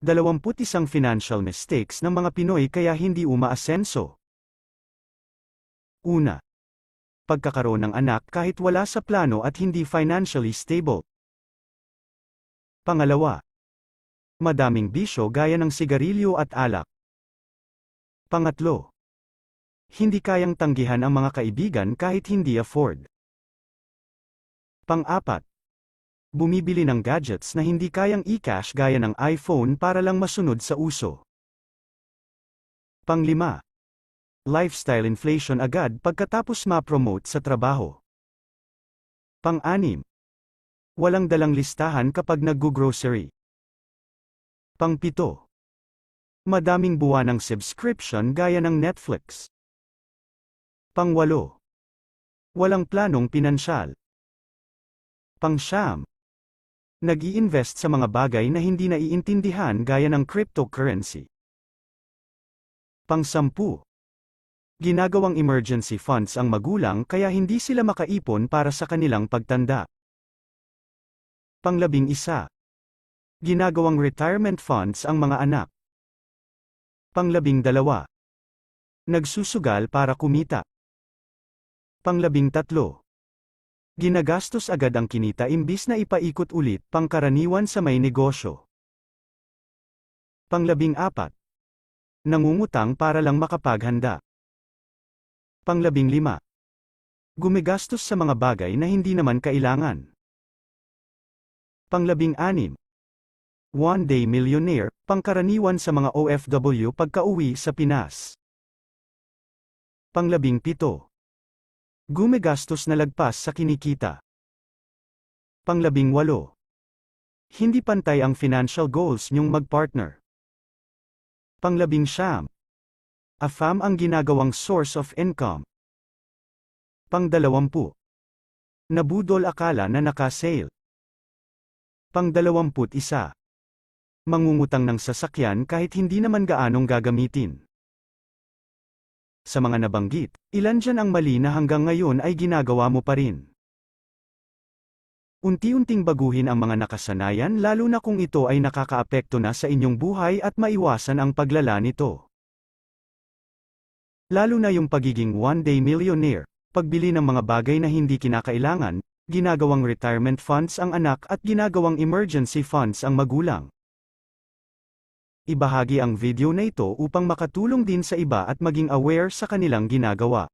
21 financial mistakes ng mga Pinoy kaya hindi umaasenso. Una. Pagkakaroon ng anak kahit wala sa plano at hindi financially stable. Pangalawa. Madaming bisyo gaya ng sigarilyo at alak. Pangatlo. Hindi kayang tanggihan ang mga kaibigan kahit hindi afford. Pang-apat. Bumibili ng gadgets na hindi kayang i-cash gaya ng iPhone para lang masunod sa uso. Pang-lima. Lifestyle inflation agad pagkatapos ma-promote sa trabaho. Pang-anim. Walang dalang listahan kapag nag-grocery. Pang-pito. Madaming buwanang subscription gaya ng Netflix. Pang-walo. Walang planong pinansyal. Pang-siyam. Nag-i-invest sa mga bagay na hindi naiintindihan gaya ng cryptocurrency. Pang-sampu. Ginagawang emergency funds ang magulang kaya hindi sila makaipon para sa kanilang pagtanda. Pang-11. Ginagawang retirement funds ang mga anak. Pang-12. Nagsusugal para kumita. Pang-13. Ginagastos agad ang kinita imbis na ipaikot ulit, pangkaraniwan sa may negosyo. Pang-14. Nangungutang para lang makapaghanda. Pang-15. Gumigastos sa mga bagay na hindi naman kailangan. Pang-16. One-day millionaire, pangkaraniwan sa mga OFW pagka-uwi sa Pinas. Pang-17. Gumigastos na lagpas sa kinikita. Pang-18. Hindi pantay ang financial goals niyong mag-partner. Pang-19. AFAM ang ginagawang source of income. Pang-20. Nabudol akala na naka-sale. Pang-21. Mangungutang ng sasakyan kahit hindi naman gaanong gagamitin. Sa mga nabanggit, ilan dyan ang mali na hanggang ngayon ay ginagawa mo pa rin? Unti-unting baguhin ang mga nakasanayan lalo na kung ito ay nakakaapekto na sa inyong buhay at maiwasan ang paglala nito. Lalo na yung pagiging one-day millionaire, pagbili ng mga bagay na hindi kinakailangan, ginagawang retirement funds ang anak at ginagawang emergency funds ang magulang. Ibahagi ang video na ito upang makatulong din sa iba at maging aware sa kanilang ginagawa.